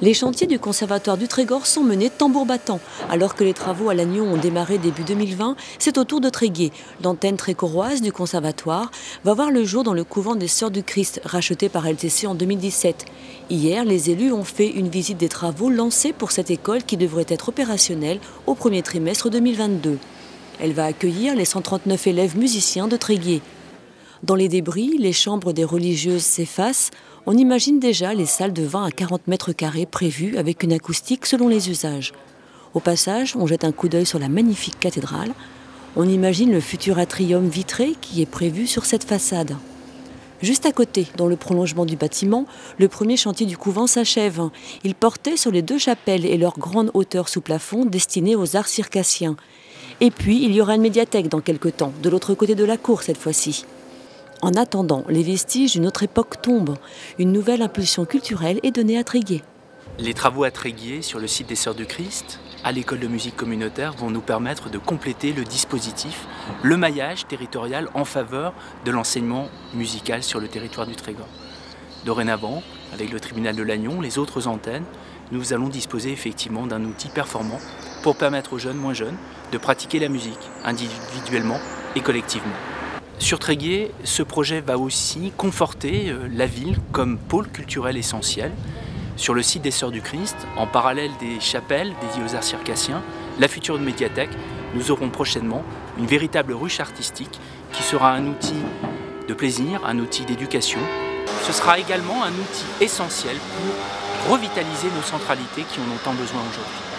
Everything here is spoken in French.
Les chantiers du Conservatoire du Trégor sont menés tambour battant. Alors que les travaux à Lannion ont démarré début 2020, c'est au tour de Tréguier. L'antenne trégoroise du Conservatoire va voir le jour dans le couvent des Sœurs du Christ, racheté par LTC en 2017. Hier, les élus ont fait une visite des travaux lancés pour cette école qui devrait être opérationnelle au premier trimestre 2022. Elle va accueillir les 139 élèves musiciens de Tréguier. Dans les débris, les chambres des religieuses s'effacent. On imagine déjà les salles de 20 à 40 mètres carrés prévues avec une acoustique selon les usages. Au passage, on jette un coup d'œil sur la magnifique cathédrale. On imagine le futur atrium vitré qui est prévu sur cette façade. Juste à côté, dans le prolongement du bâtiment, le premier chantier du couvent s'achève. Il portait sur les deux chapelles et leur grande hauteur sous plafond destinée aux arts circassiens. Et puis, il y aura une médiathèque dans quelques temps, de l'autre côté de la cour cette fois-ci. En attendant, les vestiges d'une autre époque tombent. Une nouvelle impulsion culturelle est donnée à Tréguier. Les travaux à Tréguier, sur le site des Sœurs du Christ, à l'école de musique communautaire, vont nous permettre de compléter le dispositif, le maillage territorial en faveur de l'enseignement musical sur le territoire du Trégor. Dorénavant, avec le tribunal de Lannion, les autres antennes, nous allons disposer effectivement d'un outil performant pour permettre aux jeunes, moins jeunes, de pratiquer la musique individuellement et collectivement. Sur Tréguier, ce projet va aussi conforter la ville comme pôle culturel essentiel. Sur le site des Sœurs du Christ, en parallèle des chapelles dédiées aux arts circassiens, la future médiathèque, nous aurons prochainement une véritable ruche artistique qui sera un outil de plaisir, un outil d'éducation. Ce sera également un outil essentiel pour revitaliser nos centralités qui en ont tant besoin aujourd'hui.